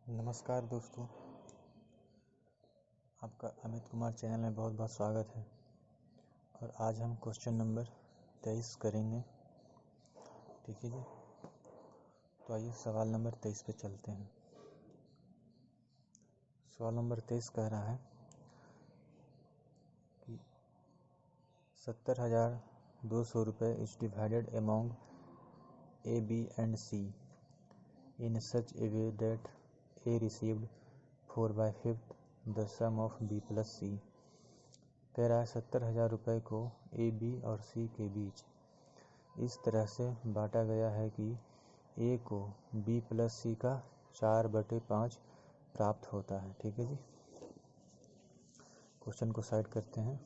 नमस्कार दोस्तों, आपका अमित कुमार चैनल में बहुत बहुत स्वागत है। और आज हम क्वेश्चन नंबर 23 करेंगे। ठीक है जी, तो आइए सवाल नंबर 23 पे चलते हैं। सवाल नंबर 23 कह रहा है कि 70,200 रुपये is divided among A, B and C in such a way that A received 4/5 the sum of B plus C. कह रहा है 70,000 रुपये को ए, बी और सी के बीच इस तरह से बांटा गया है कि ए को बी प्लस सी का 4/5 प्राप्त होता है। ठीक है जी, क्वेश्चन को साइड करते हैं।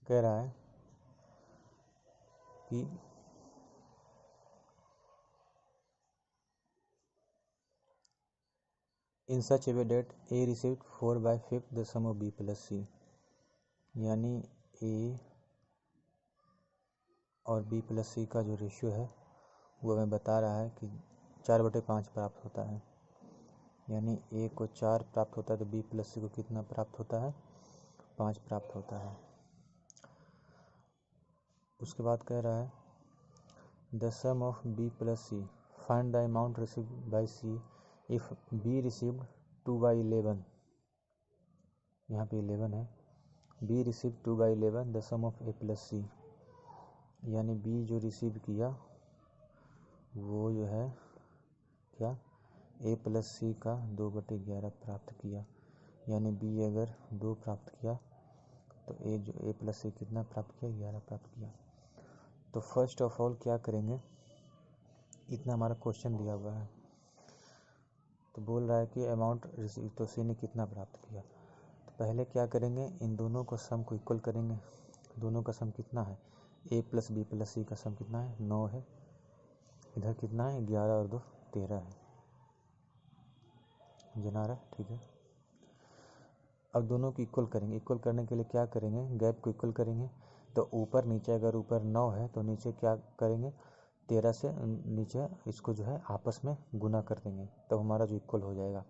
कह रहा है कि in such a way that A received 4/5 the sum of B plus C, यानी ए और बी प्लस सी का जो रेशियो है वो हमें बता रहा है कि 4/5 प्राप्त होता है। यानी ए को 4 प्राप्त होता है तो बी प्लस सी को कितना प्राप्त होता है? 5 प्राप्त होता है। उसके बाद कह रहा है the sum of B plus C, find the amount received by C if B received 2/11। यहाँ पे 11 है। B receive 2/11 the sum of A plus C, यानी बी जो रिसीव किया वो जो है क्या, ए प्लस सी का 2/11 प्राप्त किया। यानी बी अगर 2 प्राप्त किया तो ए प्लस सी कितना प्राप्त किया? 11 प्राप्त किया। तो फर्स्ट ऑफ ऑल क्या करेंगे, इतना हमारा क्वेश्चन दिया हुआ है तो बोल रहा है कि अमाउंट रिसीव, तो सी ने कितना प्राप्त किया। तो पहले क्या करेंगे, इन दोनों को सम को इक्वल करेंगे। दोनों का सम कितना है? ए प्लस बी प्लस सी का सम कितना है? 9 है। इधर कितना है? 11 और 2 13 है। जना रहा? ठीक है। अब दोनों को इक्वल करेंगे। इक्वल करने के लिए क्या करेंगे, गैप को इक्वल करेंगे। तो ऊपर नीचे, अगर ऊपर 9 है तो नीचे क्या करेंगे, 13 से नीचे इसको जो है आपस में गुना कर देंगे, तब हमारा जो इक्वल हो जाएगा।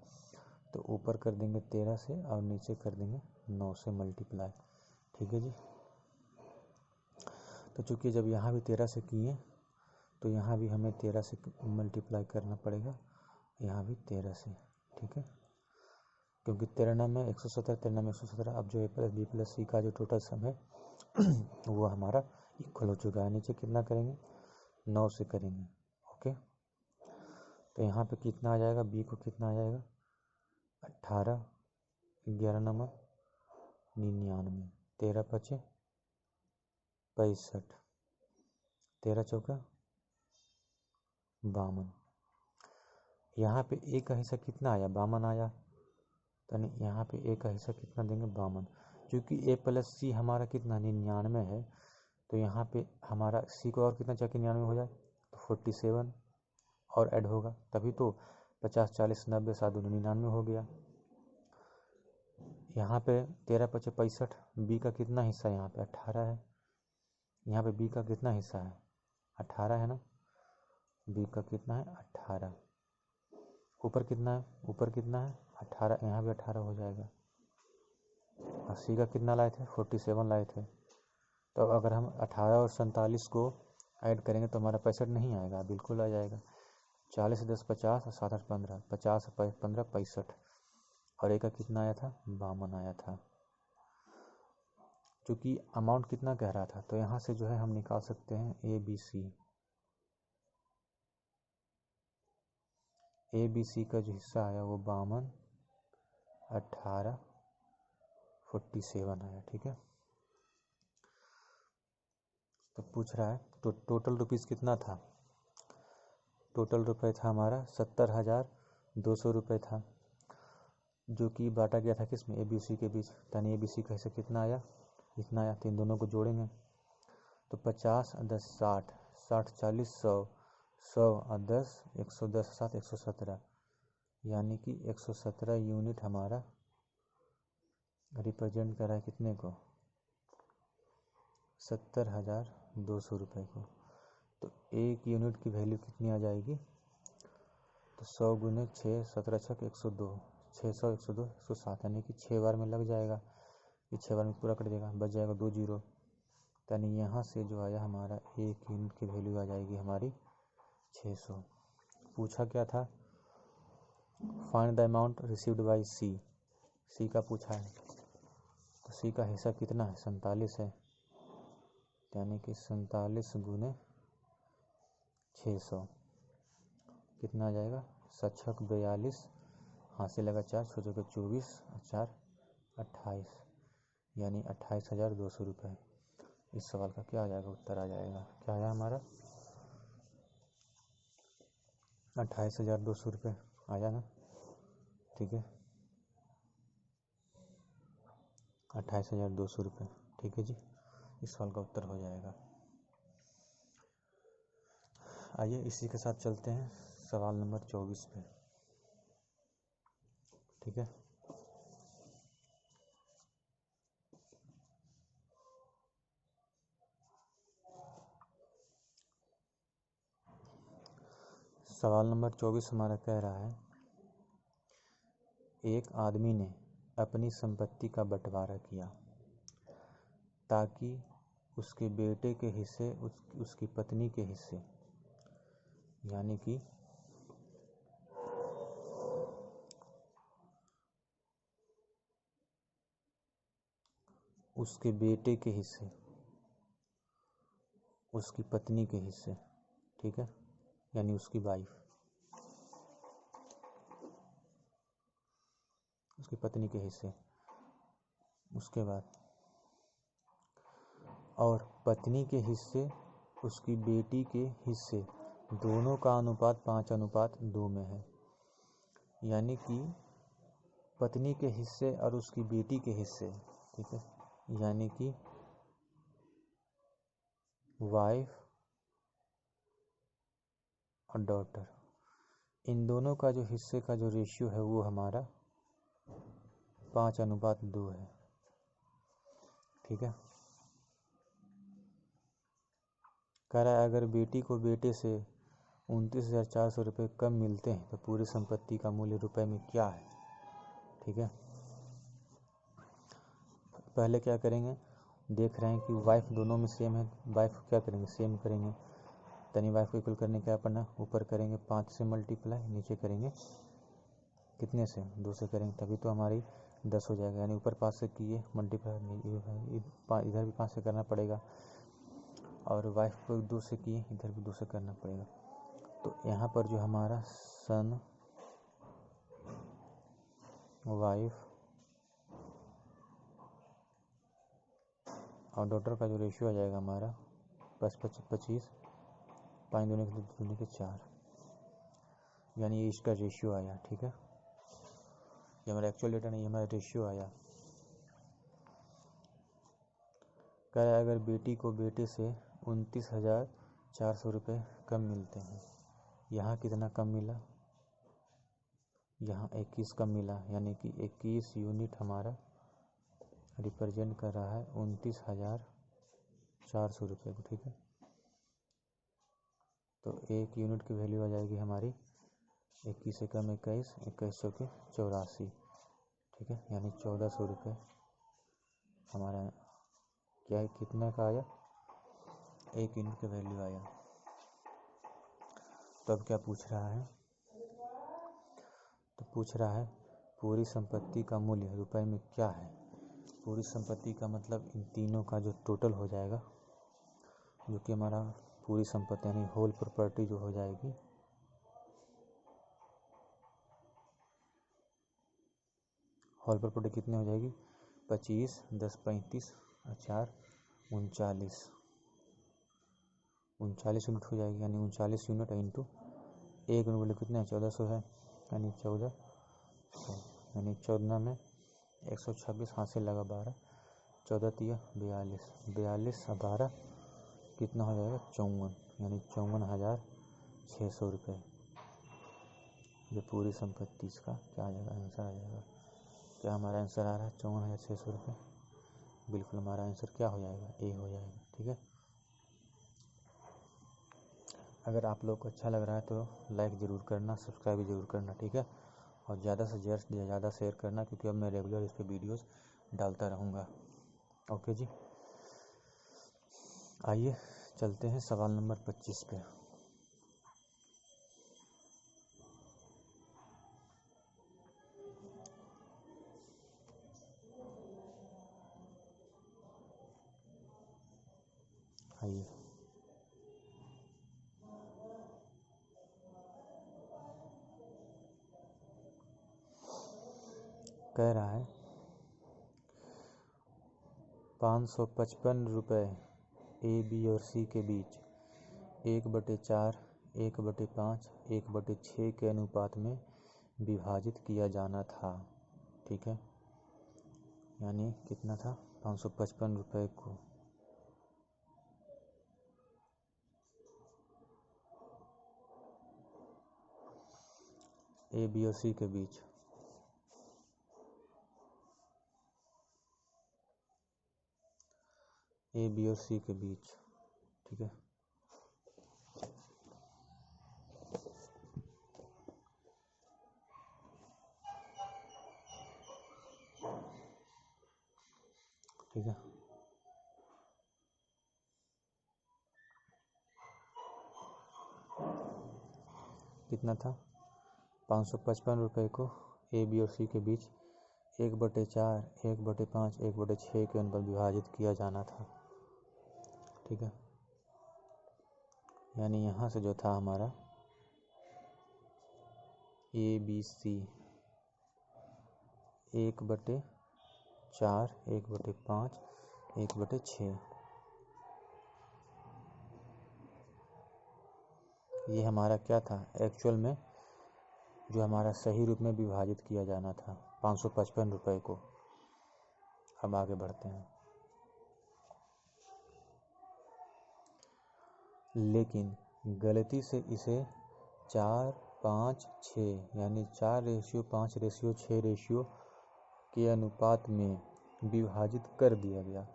तो ऊपर कर देंगे 13 से और नीचे कर देंगे 9 से मल्टीप्लाई। ठीक है जी। तो चूँकि जब यहाँ भी 13 से किए तो यहाँ भी हमें 13 से मल्टीप्लाई करना पड़ेगा, यहाँ भी 13 से। ठीक है, क्योंकि 13 में 117, 13 में 117। अब जो ए प्लस बी प्लस सी का जो टोटल सम है वो हमारा इक्वल हो चुका है। नीचे कितना करेंगे? 9 से करेंगे। ओके, तो यहाँ पे कितना आ जाएगा? बी को कितना आ जाएगा? 18, 11 नंबर 99, 13 पचे 65, 13 चौका 52। यहाँ पे ए का हिस्सा कितना आया? 52 आया। तो यहाँ पे ए का हिस्सा कितना देंगे? 52। क्योंकि ए प्लस सी हमारा कितना 99 है, तो यहाँ पे हमारा सी को और कितना चाहिए कि 99 हो जाए? तो 47 और ऐड होगा, तभी तो 50, 40, 90, 7 99 हो गया। यहाँ पे 13 पचे 65। बी का कितना हिस्सा यहाँ पे? 18 है। यहाँ पे बी का कितना हिस्सा है? 18 है ना। बी का कितना है? 18। ऊपर कितना है? ऊपर कितना है? 18। यहाँ भी 18 हो जाएगा। और सी का कितना लाए थे? 47 लाए थे। तो अगर हम 18 और 47 को ऐड करेंगे तो हमारा 65 नहीं आएगा, बिल्कुल आ जाएगा। 40 10 50 और 7 8 15, 50 15 65। और ए का कितना आया था? 52 आया था। क्योंकि अमाउंट कितना कह रहा था, तो यहाँ से जो है हम निकाल सकते हैं A B C. A B C का जो हिस्सा आया वो 52, 18, 47 आया। ठीक है, तो पूछ रहा है तो टोटल रुपीज़ कितना था? टोटल रुपये था हमारा 70,200 रुपये था, जो कि बांटा गया था किसमें? ए बी सी के बीच। यानी ए बी सी का हिस्सा कितना आया? इतना आया। तो इन दोनों को जोड़ेंगे तो 50 और 10 60, 60 40 100, 100 और 10 110, 7 117, यानी कि 117 यूनिट हमारा रिप्रेजेंट कर रहा है कितने को, 70,200 रुपये को। तो एक यूनिट की वैल्यू कितनी आ जाएगी, तो 100 गुने 6, 17 छक 102, 600 102 107, यानी कि 6 बार में लग जाएगा, ये 6 बार में पूरा कर देगा, बच जाएगा 2 जीरो। यानी यहाँ से जो आया हमारा एक यूनिट की वैल्यू आ जाएगी हमारी 600। पूछा क्या था, find the amount received by C, C का पूछा है, तो सी का हिस्सा कितना है, 47 है, यानी कि 47 गुने 600 कितना आ जाएगा, 7 42, हाथ से लगा 4, छोटे को 24 और 4 28, यानी 28,200 रुपये। इस सवाल का क्या आ जाएगा, उत्तर आ जाएगा, क्या आया हमारा 28,200 रुपये आया ना, ठीक है, 28,200 रुपये, ठीक है जी, इस सवाल का उत्तर हो जाएगा। आइए इसी के साथ चलते हैं सवाल नंबर 24 पे, ठीक है। सवाल नंबर 24 हमारा कह रहा है, एक आदमी ने अपनी संपत्ति का बंटवारा किया ताकि उसके बेटे के हिस्से उसकी पत्नी के हिस्से, यानी कि उसके बेटे के हिस्से उसकी पत्नी के हिस्से, ठीक है, यानी उसकी वाइफ, उसकी पत्नी के हिस्से, उसके बाद और पत्नी के हिस्से उसकी बेटी के हिस्से, दोनों का अनुपात 5:2 में है, यानी कि पत्नी के हिस्से और उसकी बेटी के हिस्से, ठीक है, यानी कि वाइफ और डॉटर, इन दोनों का जो हिस्से का जो रेशियो है वो हमारा 5:2 है, ठीक है। कह रहा है अगर बेटी को बेटे से 29,400 रुपये कम मिलते हैं तो पूरी संपत्ति का मूल्य रुपए में क्या है, ठीक है। पहले क्या करेंगे, देख रहे हैं कि वाइफ दोनों में सेम है, वाइफ क्या करेंगे, सेम करेंगे, तनी वाइफ को इक्वल करने क्या पड़ना, ऊपर करेंगे 5 से मल्टीप्लाई, नीचे करेंगे कितने से, 2 से करेंगे, तभी तो हमारी 10 हो जाएगा, यानी ऊपर 5 से किए मल्टीप्लाई, इधर भी 5 से करना पड़ेगा, और वाइफ को 2 से किए, इधर भी 2 से करना पड़ेगा। तो यहाँ पर जो हमारा सन वाइफ और डॉटर का जो रेशियो आ जाएगा हमारा 25, 5 दूनी के 2 दूनी के 4, यानी ये इसका रेशियो आया, ठीक है। ये हमारा एक्चुअल डेटा नहीं, हमारा रेशियो आया। कह रहा है अगर बेटी को बेटे से 29,400 रुपये कम मिलते हैं, यहाँ कितना कम मिला, यहाँ 21 कम मिला, यानी कि 21 यूनिट हमारा रिप्रेजेंट कर रहा है 29,400 रुपये को, ठीक है। तो एक यूनिट की वैल्यू आ जाएगी हमारी 21 से कम 21, 21 के 84, ठीक है, यानी 1,400 रुपये हमारा क्या है, कितना का आया, एक यूनिट का वैल्यू आया। तो अब क्या पूछ रहा है, तो पूछ रहा है पूरी संपत्ति का मूल्य रुपए में क्या है। पूरी संपत्ति का मतलब इन तीनों का जो टोटल हो जाएगा, जो कि हमारा पूरी संपत्ति यानी होल प्रॉपर्टी जो हो जाएगी, होल प्रॉपर्टी कितनी हो जाएगी, 25, 10 35 और 4 39 यूनिट हो जाएगी, यानी 39 यूनिट इंटू एक यूनिट बोले कितना है, 1400 है, यानी 1400, यानी 14 में 126 हाथ से लगा 12, 14 42, 42 और 12 कितना हो जाएगा 54, यानी 54,600 रुपये। ये पूरी संपत्ति इसका क्या आ जाएगा, आंसर आ जाएगा। क्या हमारा आंसर आ रहा है 54,600 रुपये। बिल्कुल हमारा आंसर क्या हो जाएगा, ए हो जाएगा। ठीक है, अगर आप लोग को अच्छा लग रहा है तो लाइक ज़रूर करना, सब्सक्राइब भी ज़रूर करना। ठीक है, और ज़्यादा से ज़्यादा शेयर करना, क्योंकि अब मैं रेगुलर इस पर वीडियोज़ डालता रहूँगा। ओके जी, आइए चलते हैं सवाल नंबर 25 पे। आइए, कह रहा है 555 रुपये ए, बी और सी के बीच 1/4, 1/5, 1/6 के अनुपात में विभाजित किया जाना था। ठीक है, यानी कितना था, 555 रुपये को ए, बी और सी के बीच ए, बी और सी के बीच। ठीक है, ठीक है, कितना था, 555 रुपये को ए, बी और सी के बीच 1/4, 1/5, 1/6 के अनुपात विभाजित किया जाना था। ठीक है, यानी यहाँ से जो था हमारा ए, बी, सी 1/4, 1/5, 1/6, ये हमारा क्या था एक्चुअल में, जो हमारा सही रूप में विभाजित किया जाना था 555 रुपये को। अब आगे बढ़ते हैं। लेकिन गलती से इसे 4, 5, 6 यानी 4:5, 6 के अनुपात में विभाजित कर दिया गया।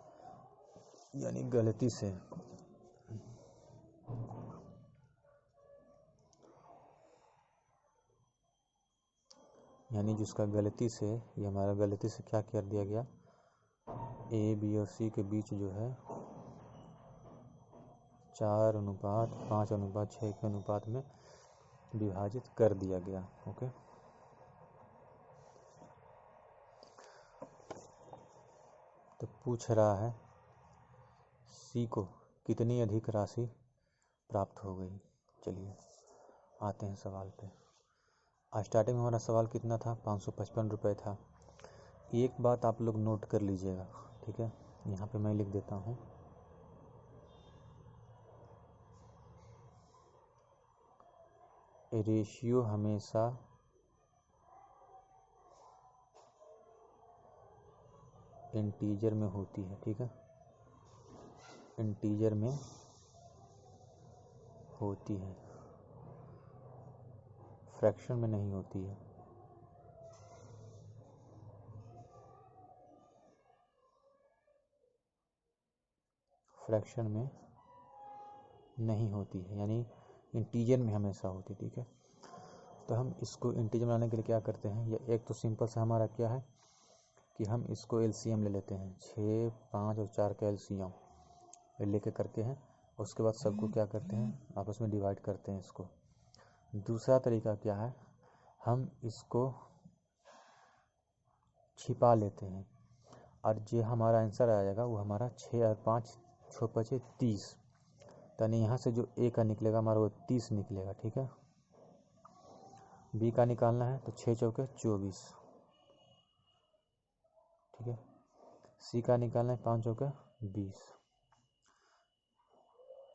यानी गलती से, यानी जिसका गलती से, ये हमारा गलती से क्या कर दिया गया, ए, बी और सी के बीच जो है 4:5:6 के अनुपात में विभाजित कर दिया गया। ओके, तो पूछ रहा है सी को कितनी अधिक राशि प्राप्त हो गई। चलिए आते हैं सवाल पे। स्टार्टिंग में हमारा सवाल कितना था, 555 रुपये था। एक बात आप लोग नोट कर लीजिएगा। ठीक है, यहाँ पे मैं लिख देता हूँ, रेशियो हमेशा इंटीजर में होती है। ठीक है, इंटीजर में होती है, फ्रैक्शन में नहीं होती है। फ्रैक्शन में नहीं होती है, यानी इंटीजर में हमेशा होती है। ठीक है, तो हम इसको इंटीजर बनाने के लिए क्या करते हैं, या एक तो सिंपल सा हमारा क्या है कि हम इसको एलसीएम ले लेते हैं, 6, 5 और 4 का एलसीएम लेके करके हैं। उसके बाद सबको क्या करते हैं, आपस में डिवाइड करते हैं इसको। दूसरा तरीका क्या है, हम इसको छिपा लेते हैं, और जो हमारा आंसर आ जाएगा वो हमारा 6 और 5, 6 5 30, यानी यहाँ से जो ए का निकलेगा हमारा वो 30 निकलेगा। ठीक है, बी का निकालना है तो 6 चौके 24। ठीक है, सी का निकालना है 5 चौके 20।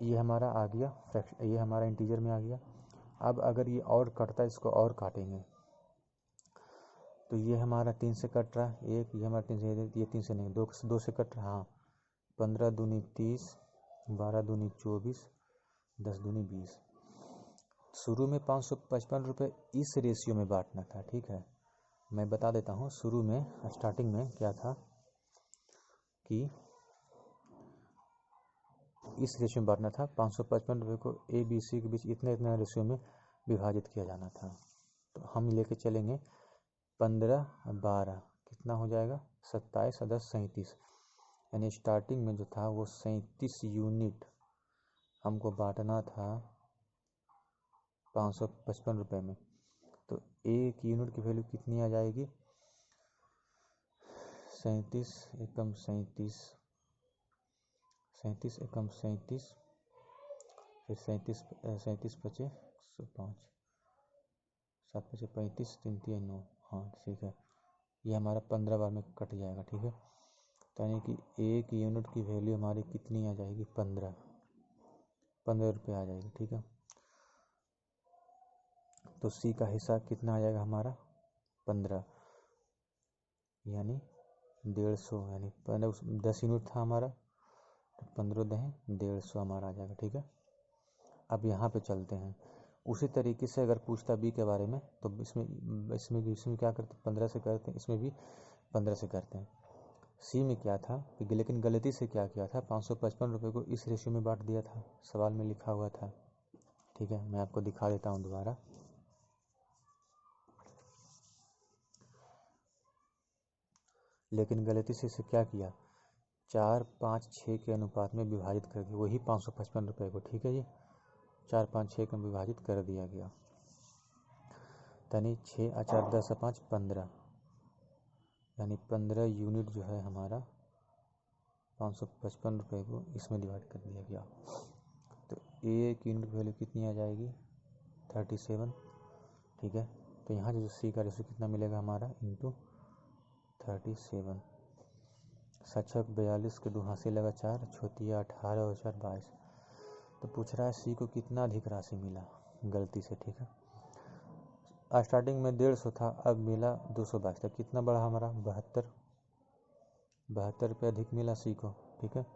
ये हमारा आ गया फ्रैक्शन, ये हमारा इंटीजर में आ गया। अब अगर ये और कटता है, इसको और काटेंगे तो ये हमारा 3 से कट रहा है, एक ये हमारा 3 से, ये 3 से नहीं, 2 से कट रहा। हाँ, 15 दूनी 30, 12 दूनी 24, 10 दूनी 20। शुरू में 555 रुपये इस रेशियो में बांटना था, ठीक है। मैं बता देता हूँ, शुरू में स्टार्टिंग में क्या था कि इस रेशियो में बांटना था। 555 रुपये को ए बी सी के बीच इतने इतने रेशियो में विभाजित किया जाना था। तो हम लेके चलेंगे 15 12 कितना हो जाएगा 27 और 10 37, यानी स्टार्टिंग में जो था वो 37 यूनिट हमको बांटना था 555 रुपये में। तो एक यूनिट की वैल्यू कितनी आ जाएगी 37 एकम 37, 37 एकम 37, फिर 37 पचे 105, 7 पचे 35, 3 3 9। हाँ ठीक है, ये हमारा 15 बार में कट जाएगा, ठीक है। तो यानी कि एक यूनिट की वैल्यू हमारी कितनी आ जाएगी 15 रुपये आ जाएगी, ठीक है। तो सी का हिस्सा कितना आ जाएगा हमारा 15, यानी 150, यानी 10 यूनिट था हमारा, तो 15 दहें 150 हमारा आ जाएगा, ठीक है। अब यहाँ पे चलते हैं, उसी तरीके से अगर पूछता बी के बारे में तो इसमें क्या करते हैं 15 से करते हैं, इसमें भी 15 से करते हैं। सी में क्या था कि लेकिन गलती से क्या किया था 555 रुपये को इस रेशियो में बांट दिया था, सवाल में लिखा हुआ था, ठीक है। मैं आपको दिखा देता हूँ दोबारा। लेकिन गलती से इसे क्या किया 4 5 6 के अनुपात में विभाजित कर दिया, वही 555 रुपये को, ठीक है जी। 4 5 6 में विभाजित कर दिया गया, यानी 6 और 4 10 और 5 15, यानी 15 यूनिट जो है हमारा 555 रुपये को इसमें डिवाइड कर दिया गया। तो एक यूनिट वैल्यू कितनी आ जाएगी 37, ठीक है। तो यहाँ जो सी का रेशियो कितना मिलेगा हमारा इंटू 37, 7 42 के 2 हाथ से लगा 4, छोतिया 18 और 4 22। तो पूछ रहा है सी को कितना अधिक राशि मिला गलती से, ठीक है। स्टार्टिंग में 150 था, अब मिला 222, तक कितना बढ़ा हमारा 72 रुपये अधिक मिला सी को, ठीक है।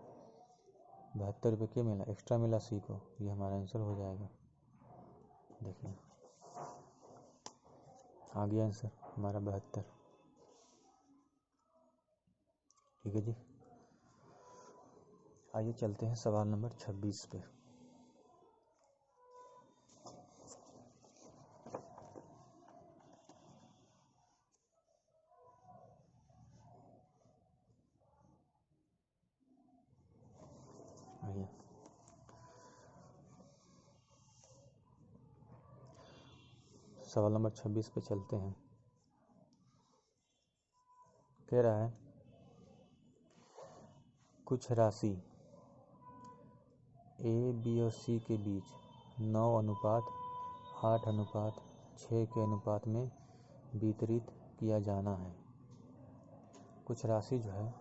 72 रुपये क्या मिला एक्स्ट्रा मिला सी को, ये हमारा आंसर हो जाएगा। देखिए आ गया आंसर हमारा 72, ठीक है जी। आइए चलते हैं सवाल नंबर 26 पे। आइए सवाल नंबर 26 पे चलते हैं। कह रहा है कुछ राशि ए बी और सी के बीच 9:8:6 के अनुपात में वितरित किया जाना है। कुछ राशि जो है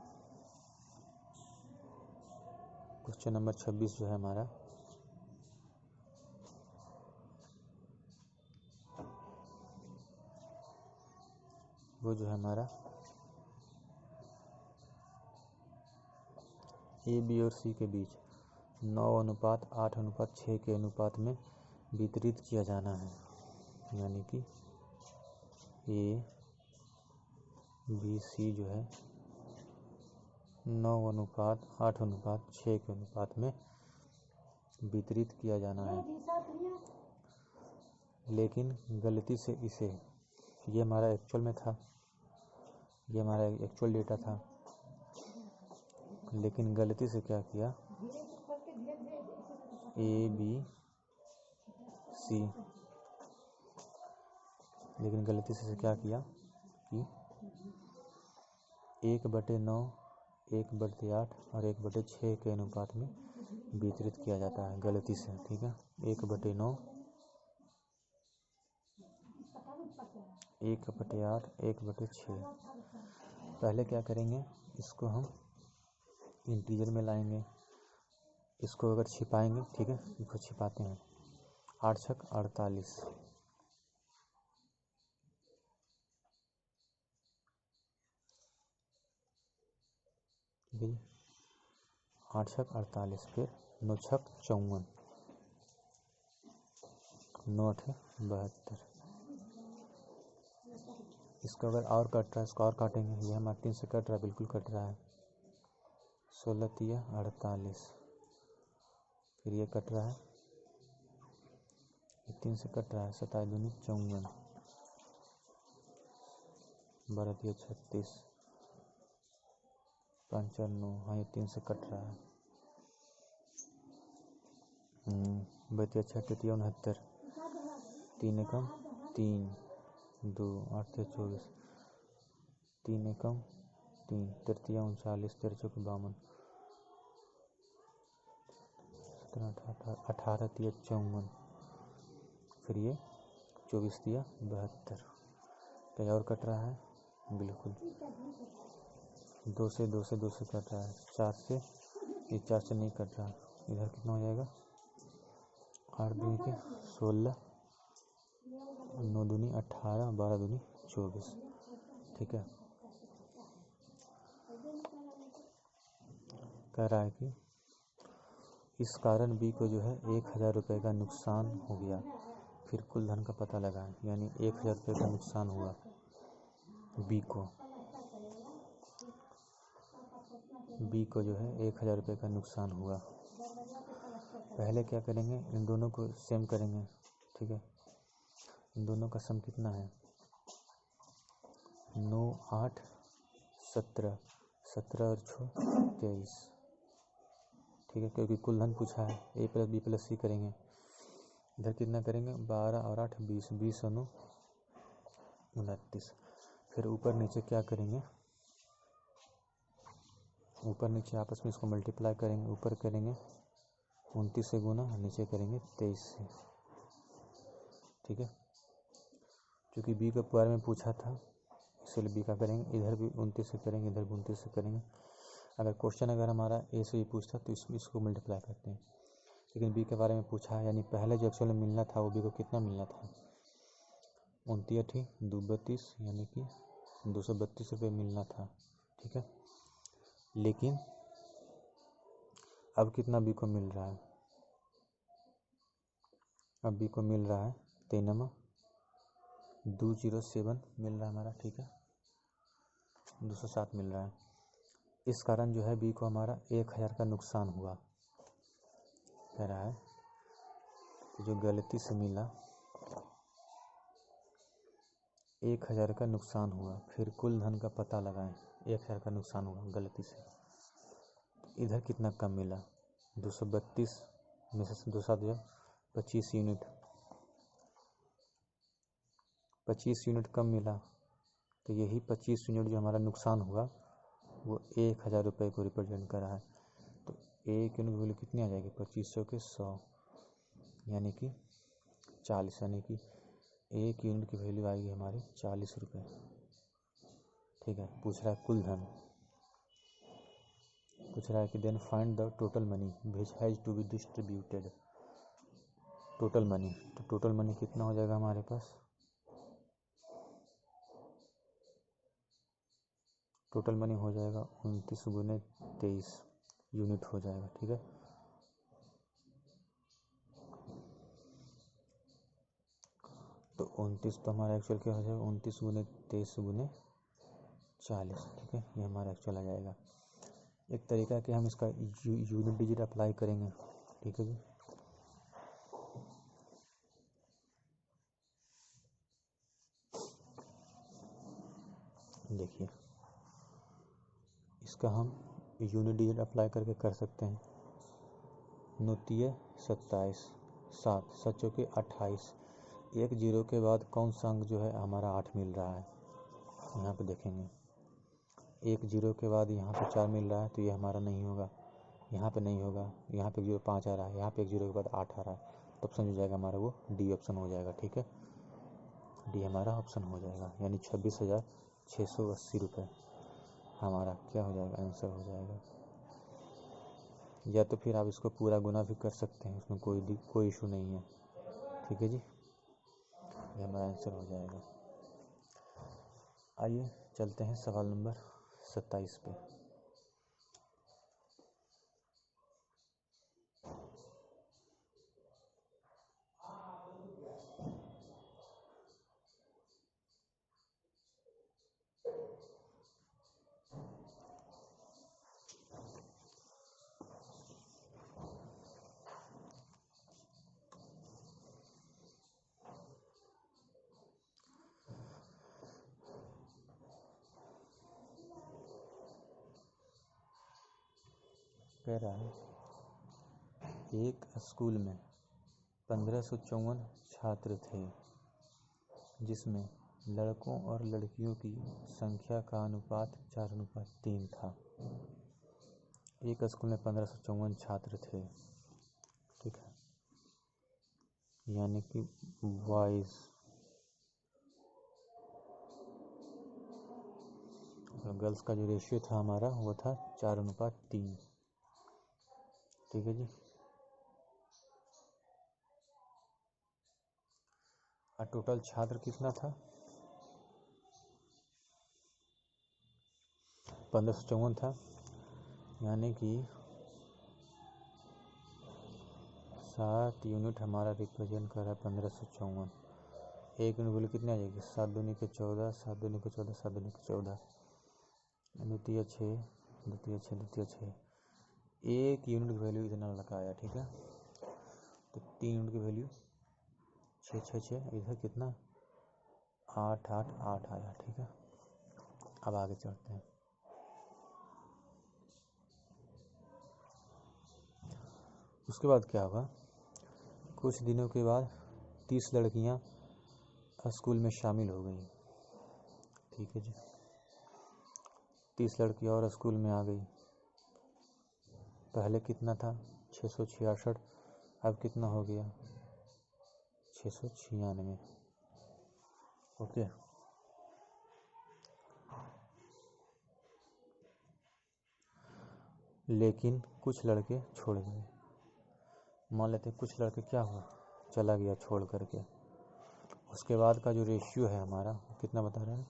क्वेश्चन नंबर 26 जो है हमारा, वो जो है हमारा ए बी और सी के बीच 9:8:6 के अनुपात में वितरित किया जाना है। यानी कि ए बी सी जो है 9:8:6 के अनुपात में वितरित किया जाना है। लेकिन गलती से इसे, ये हमारा एक्चुअल में था, ये हमारा एक्चुअल डेटा था, लेकिन गलती से क्या किया ए बी सी, लेकिन गलती से क्या किया कि 1/9, 1/8 और 1/6 के अनुपात में वितरित किया जाता है गलती से, ठीक है। 1/9, 1/8, 1/6। पहले क्या करेंगे, इसको हम इंटीजर में लाएंगे, इसको अगर छिपाएंगे, ठीक है, इसको छिपाते हैं। 8 छक 48, ठीक है जी। 8 छक 48, फिर 9 छक 54, 9 8 72। इसको अगर और कट रहा है, इसको और काटेंगे, ये हमारा 3 से कट रहा है, बिल्कुल कट रहा है। 16 3 48, फिर ये कट रहा है, ये 3 से कट रहा है, 27 दूनी 54, 12 3 36, 5 4 9, हाँ ये 3 से कट रहा है। 32 6 69, 3 एकम 3, 2 8 24, 3 एकम 3, 3 39, 13 चौके 52, 17 18 3 54, फिर ये 24 3 72। कहीं और कट रहा है, बिल्कुल 2 से 2 से 2 से कट रहा है, 4 से, ये 4 से नहीं कट रहा। इधर कितना हो जाएगा, 8 दूनी के 16, 9 दूनी 18, 12 दूनी 24। ठीक है, कह रहा है कि इस कारण बी को जो है 1000 रुपये का नुकसान हो गया। फिर कुल धन का पता लगाएं, यानी 1000 रुपये का नुकसान हुआ बी को जो है 1000 रुपये का नुकसान हुआ। पहले क्या करेंगे, इन दोनों को सेम करेंगे। ठीक है, इन दोनों का सम कितना है, 9 8 17, 17 और 6 23। ठीक है, क्योंकि कुल धन पूछा है, ए प्लस बी प्लस सी करेंगे। इधर कितना करेंगे, 12 और 8 20, 20 और 9 29। फिर ऊपर नीचे क्या करेंगे, ऊपर नीचे आपस में इसको मल्टीप्लाई करेंगे। ऊपर करेंगे 29 से गुना, नीचे करेंगे 23 से। ठीक है, क्योंकि बी के बारे में पूछा था इसलिए बी का करेंगे। इधर भी 29 से करेंगे, इधर भी 29 से करेंगे। अगर क्वेश्चन अगर हमारा ए से भी पूछता तो इसको मल्टीप्लाई करते हैं, लेकिन बी के बारे में पूछा है, यानी पहले जो एक्चुअल में मिलना था वो बी को कितना मिलना था, 29 2 32, यानी कि 232 रुपये मिलना था। ठीक है, लेकिन अब कितना बी को मिल रहा है, अब बी को मिल रहा है 3 207 मिल रहा है हमारा। ठीक है, 207 मिल रहा है। इस कारण जो है बी को हमारा 1000 का नुकसान हुआ। कह रहा है जो गलती से मिला 1000 का नुकसान हुआ, फिर कुल धन का पता लगाएं। 1000 का नुकसान हुआ गलती से, इधर कितना कम मिला, 232 में से 207 25 यूनिट, 25 यूनिट कम मिला। तो यही 25 यूनिट जो हमारा नुकसान हुआ वो 1000 रुपये को रिप्रेजेंट कर रहा है। तो एक यूनिट वैल्यू कितनी आ जाएगी, 2500 के 100, यानी कि 40, यानी कि एक यूनिट की वैल्यू आएगी हमारी 40 रुपये। ठीक है, पूछ रहा है कुल धन, पूछ रहा है कि then find the total money which has to be distributed. Total money, तो टोटल मनी कितना हो जाएगा हमारे पास, टोटल मनी हो जाएगा 29 गुने 23 यूनिट हो जाएगा। ठीक है, तो 29 तो हमारा एक्चुअल क्या हो जाएगा, 29 गुने 23 गुने 40। ठीक है, ये हमारा एक्चुअल आ जाएगा। एक तरीका है कि हम इसका यूनिट डिजिट अप्लाई करेंगे। ठीक है जी, देखिए इसका हम यूनिट डिजिट अप्लाई करके कर सकते हैं। 9 तिये 27, 7 7 चौके 28, एक जीरो के बाद कौन सा अंक जो है हमारा 8 मिल रहा है, यहाँ पे देखेंगे। एक जीरो के बाद यहाँ पे 4 मिल रहा है, तो ये हमारा नहीं होगा, यहाँ पे नहीं होगा, यहाँ पे 0 5 आ रहा है, यहाँ पे एक जीरो के बाद 8 आ रहा है, तो ऑप्शन हो जाएगा हमारा वो डी ऑप्शन हो जाएगा। ठीक है, डी हमारा ऑप्शन हो जाएगा, यानी 26,680 रुपये हमारा क्या हो जाएगा, आंसर हो जाएगा। या तो फिर आप इसको पूरा गुना भी कर सकते हैं, उसमें कोई इशू नहीं है। ठीक है जी, ये हमारा आंसर हो जाएगा। आइए चलते हैं सवाल नंबर 27 पे। कह रहा है एक स्कूल में 1554 छात्र थे, जिसमें लड़कों और लड़कियों की संख्या का अनुपात 4:3 था। एक स्कूल में 1554 छात्र थे, ठीक है, यानी कि बॉयज और गर्ल्स का जो रेशियो था हमारा वो था 4:3, ठीक है जी। और टोटल छात्र कितना था? 1554 था, यानी कि 7 यूनिट हमारा रिप्रेजेंट कर रहा है 1554। एक यूनिट वैल्यू कितनी आ जाएगी? 7 दूनी के 14, 7 दूनी के 14, 7 दूनी के 14, द्वितीय 6, द्वितीय 6, द्वितीय 6। एक यूनिट की वैल्यू इतना लड़का आया, ठीक है। तो 3 यूनिट की वैल्यू 6, 6, 6, इधर कितना 8, 8, 8 आया, ठीक है। अब आगे चलते हैं। उसके बाद क्या होगा? कुछ दिनों के बाद 30 लड़कियां स्कूल में शामिल हो गई, ठीक है जी। 30 लड़कियां और स्कूल में आ गई। पहले कितना था? 666, अब कितना हो गया? 696, ओके। लेकिन कुछ लड़के छोड़ गए। मान लेते हैं कुछ लड़के क्या हुआ, चला गया छोड़ करके। उसके बाद का जो रेशियो है हमारा वो कितना बता रहा है?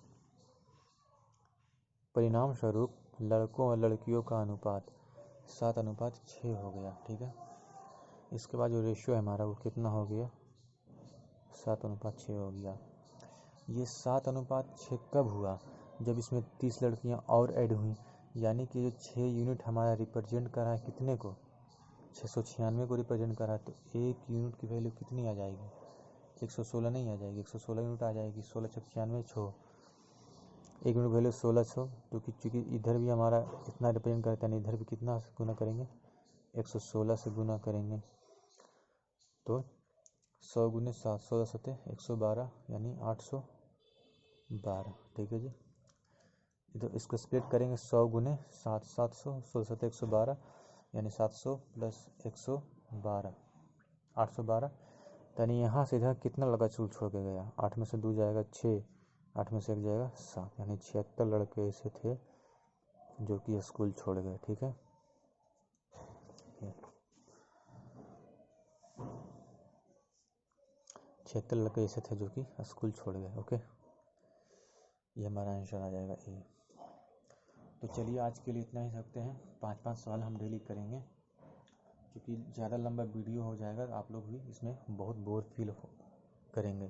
परिणाम स्वरूप लड़कों और लड़कियों का अनुपात 7:6 हो गया, ठीक है। इसके बाद जो रेशियो है हमारा वो कितना हो गया? 7:6 हो गया। ये 7:6 कब हुआ? जब इसमें 30 लड़कियां और ऐड हुई, यानी कि जो 6 यूनिट हमारा रिप्रेजेंट कर रहा है कितने को? 696 को रिप्रेजेंट कर रहा है। तो एक यूनिट की वैल्यू कितनी आ जाएगी? 116 नहीं आ जाएगी, 116 यूनिट आ जाएगी। 16 × 96, एक यूनिट वैल्यू 1600, तो चूँकि इधर भी हमारा इतना रिप्रेजेंट करता है, इधर भी कितना गुना करेंगे? 116 से गुना करेंगे, तो 100 × 7, 16 7 112, यानी 812, ठीक है जी। तो इसको स्प्लिट करेंगे 100 × 7, 700, 16 7 112, यानी 700 + 112, 812। यानी यहाँ से इधर कितना लड़का छोड़ के गया? 8 में से 2 जाएगा 6, 8 में से 1 जाएगा 7, यानी 76 लड़के ऐसे थे जो कि स्कूल छोड़ गए, ठीक है। 76 लड़के ऐसे थे जो कि स्कूल छोड़ गए, ओके। ये हमारा आंसर आ जाएगा ए। तो चलिए आज के लिए इतना ही रखते हैं। 5-5 सवाल हम डेली करेंगे, क्योंकि ज़्यादा लंबा वीडियो हो जाएगा, आप लोग भी इसमें बहुत बोर फील करेंगे।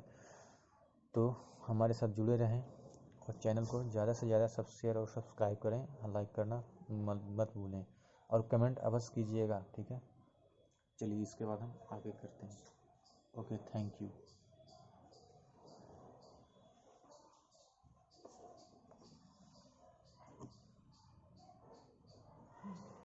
तो हमारे साथ जुड़े रहें और चैनल को ज़्यादा से ज़्यादा शेयर और सब्सक्राइब करें, लाइक करना मत भूलें, और कमेंट अवश्य कीजिएगा, ठीक है। चलिए इसके बाद हम आगे करते हैं। Okay, thank you.